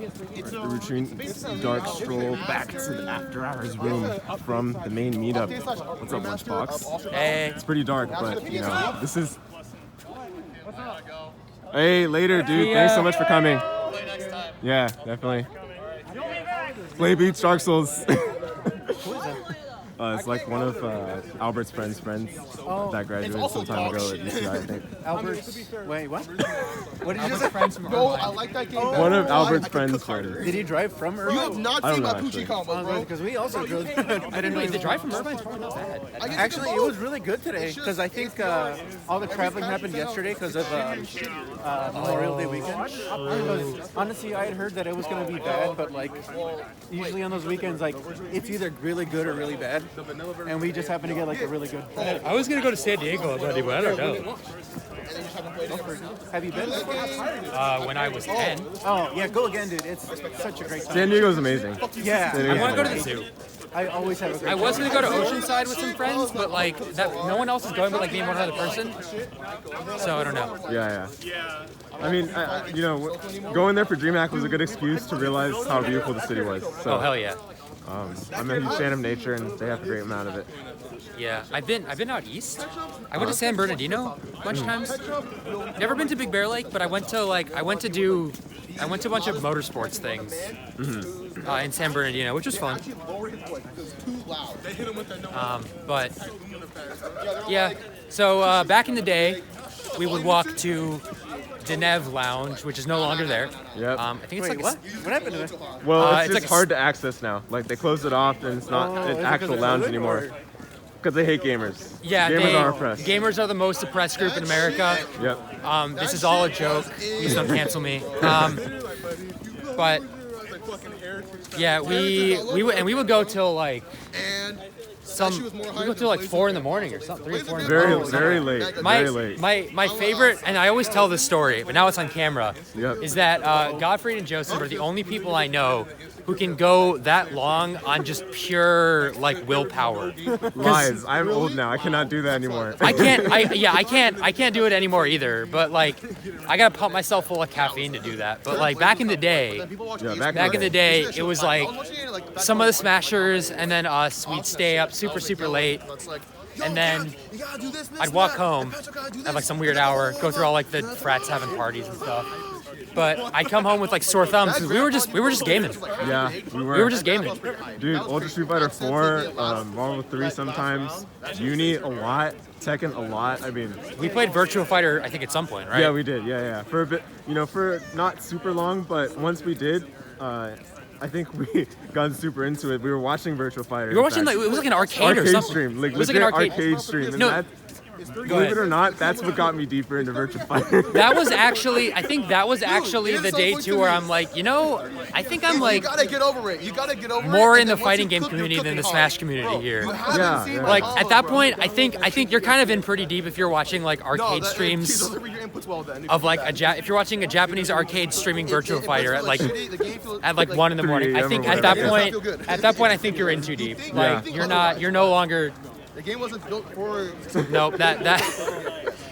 the routine dark stroll back to the after hours room from the main meetup. What's up, Lunchbox? Hey. It's pretty dark, but this is. Hey, later, dude. Thanks so much for coming. Yeah, definitely. Play Beats Dark Souls. It's like one of Albert's friends that graduated some time ago at UCLA, I think. Albert's. Wait, what? What did you Albert's say? friends from No, Irvine. I like that game. One of Albert's friends. Did he drive from Irvine? You have not I seen don't my know, Poochie actually. combo, bro. Because we also drove. I didn't know. Wait, the drive from Irvine's probably not bad. Actually, it was really good today because I think all the traveling happened yesterday because of Memorial Day weekend. Because honestly, I had heard that it was going to be bad, but like usually on those weekends, like it's either really good or really bad, and we just happened to get like a really good. I was gonna go to San Diego, but I don't know. Have you been? When I was 10. Oh yeah, go again, dude. It's such a great time. San Diego's amazing. Yeah, San I Diego's want to go to the amazing. zoo. I always have a great I time. was gonna go to Oceanside with some friends, but like that, no one else is going but like me and one other person. So I don't know. Yeah. I mean, going there for DreamHack was a good excuse to realize how beautiful the city was. So, Oh hell yeah. I'm a huge fan of nature, and they have a great amount of it. Yeah, I've been out east. I went to San Bernardino a bunch of times. Never been to Big Bear Lake, but I went to a bunch of motorsports things in San Bernardino, which was fun. But yeah, so back in the day, we would walk to Denev Lounge, which is no longer there. Yep. I think it's Wait, like what happened to it? Well, it's it's just like a hard to access now. Like, they closed it off, and it's not is an it actual 'cause of lounge COVID, anymore. or- Because they hate gamers. Yeah, Gamers are oppressed. gamers are the most oppressed group in America. Yep. This is all a joke. Please don't cancel me. But yeah, we would go till like we go till like 4 in the morning or something, 3 or 4 in the morning. Very late. Very late. My favorite, and I always tell this story, but now it's on camera, Yep. is that Godfrey and Joseph are the only people I know who can go that long on just pure like willpower. Lies. I'm old now. I cannot do that anymore. I can't do it anymore either. But like, I gotta pump myself full of caffeine to do that. But like back in the day, back in the day, it was like some of the Smashers and then us. We'd stay up super late, and then I'd walk home at like some weird hour, go through all like the frats having parties and stuff. But I'd come home with like sore thumbs because we were just gaming. Yeah, We were just gaming. Dude, Ultra Street Fighter 4, Marvel 3 sometimes, Uni a lot, Tekken a lot. I mean, We played Virtua Fighter, I think, at some point, right? yeah, we did. Yeah. For a bit, for not super long, but once we did, I think we got super into it. We were watching Virtua Fighter. We were watching like it was like an arcade or arcade something. stream, like It was like legit an arcade stream. And No. that, Go believe ahead. it or not, that's what got me deeper into Virtua Fighter. That was actually, I think that was actually the day too where I'm like, I think I'm like You gotta get over it. You gotta get over it. more in and the then once fighting you game cook, you're community than the cooking Smash hard. community Bro, here. you haven't Yeah, seen yeah. my Like follows, at that bro. point, I think you're kind of in pretty deep if you're watching like arcade streams Deliver your inputs well then. of like if you're watching a Japanese arcade streaming Virtua Fighter at like 1 in the morning. I think at that point I think you're in too deep. Like you're no longer. The game wasn't built for. Nope. That.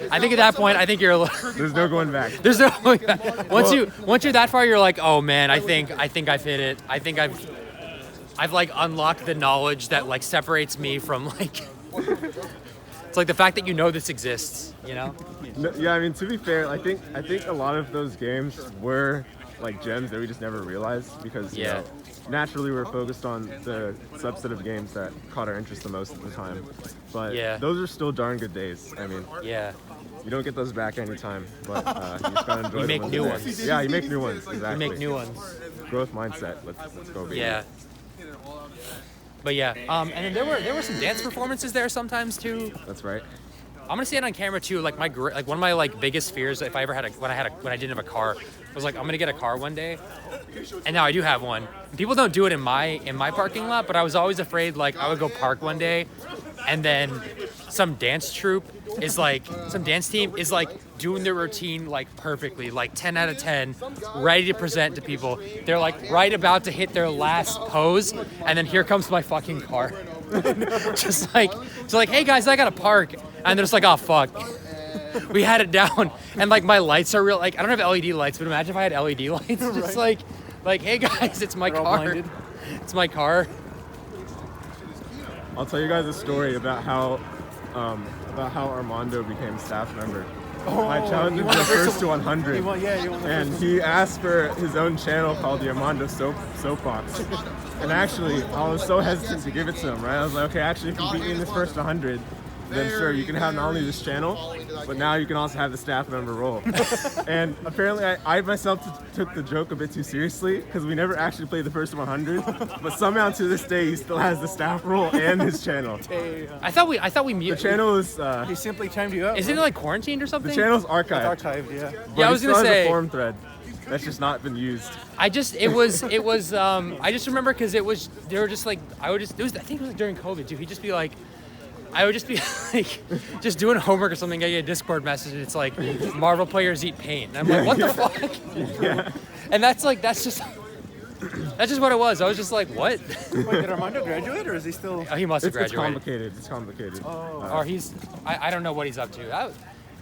I think at that point, I think you're. There's no going back. There's no going back. Once you're that far, you're like, oh man, I think I've hit it. I think I've like unlocked the knowledge that like separates me from like. It's like the fact that this exists. No, yeah, I mean, to be fair, I think a lot of those games were like gems that we just never realized because naturally we're focused on the subset of games that caught our interest the most at the time. But those are still darn good days. I mean, you don't get those back anytime, but you just gotta enjoy. You make new there. ones. Yeah, you make new ones. Exactly. You make new ones. Growth mindset. Let's go. Baby. Yeah. But yeah, and then there were some dance performances there sometimes too. That's right. I'm gonna say it on camera too. Like one of my like biggest fears if I ever had when I didn't have a car was like I'm gonna get a car one day, and now I do have one. People don't do it in my parking lot, but I was always afraid like I would go park one day, and then some dance team is like doing their routine like perfectly, like 10 out of 10, ready to present to people. They're like right about to hit their last pose, and then here comes my fucking car. Just like, so like, hey guys, I gotta park. And they're just like, oh fuck. We had it down. And like my lights are real, like I don't have LED lights, but imagine if I had LED lights. Just like Like, hey guys, it's my They're all car. blinded. It's my car. I'll tell you guys a story about how Armando became a staff member. I challenged him to first to 100, and he asked for his own channel called the Armando Soapbox. And actually, I was so hesitant to give it to him, right? I was like, okay, actually, if you beat me in this first 100, then sure, you can have not only this channel, but now you can also have the staff member role. And apparently, I myself took the joke a bit too seriously because we never actually played the first 100. But somehow to this day, he still has the staff role and his channel. I thought we The channel is He simply timed you up. Is it like quarantined or the something? channel's It's archived. archived, yeah. But Yeah, I he was still gonna has say- a forum thread that's just not been used. I just remember because they were just like I think it was like during COVID, dude. He'd just be like, I would just be like, just doing homework or something. I get a Discord message and it's like, Marvel players eat paint. And I'm like, what the fuck? Yeah. And that's just what it was. I was just like, what? Wait, did Armando graduate or is he still? Oh, he must have It's graduated. complicated. It's complicated. Or I don't know what he's up to.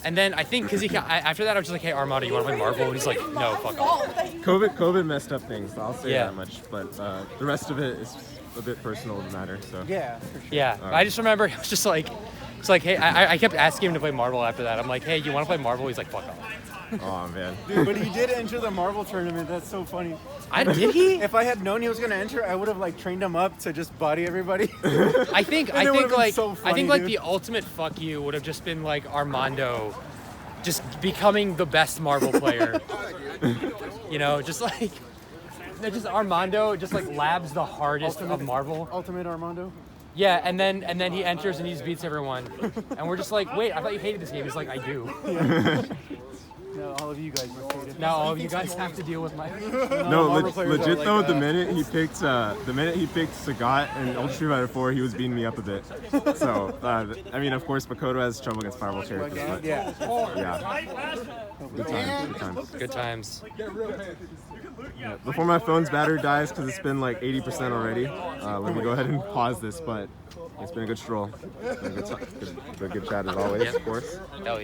And then I think because after that I was just like, hey Armando, you want to play Marvel? And he's like, no, fuck off. COVID messed up things. I'll say Yeah. that much. But the rest of it is a bit personal to matter. So Yeah, for sure. Yeah, I just remember it was just like, it's like, hey, I kept asking him to play Marvel after that. I'm like, hey, you want to play Marvel? He's like, fuck off. oh man. Dude, but he did enter the Marvel tournament. That's so funny. Did he? If I had known he was gonna enter, I would have like trained him up to just body everybody. I think it would've been so I funny, think like dude. the ultimate fuck you would have just been like Armando, just becoming the best Marvel player. You know, just like. Just Armando just like labs the hardest of Marvel. Ultimate Armando. Yeah, and then he enters and he just beats everyone. And we're just like, wait, I thought you hated this game. He's like, I do. No, all of you guys were hated. Now all of you guys have to deal with my. No, Marvel players are legit like, though. The minute he picked Sagat in Ultra Street Fighter 4, he was beating me up a bit. So I mean, of course, Makoto has trouble against fireball characters, but Yeah. yeah. Good times. Good times. Good times. Yeah. Before my phone's battery dies, because it's been like 80% already. Let me go ahead and pause this, but it's been a good stroll. It's been a good chat as always, Yep. of course. Hell yeah.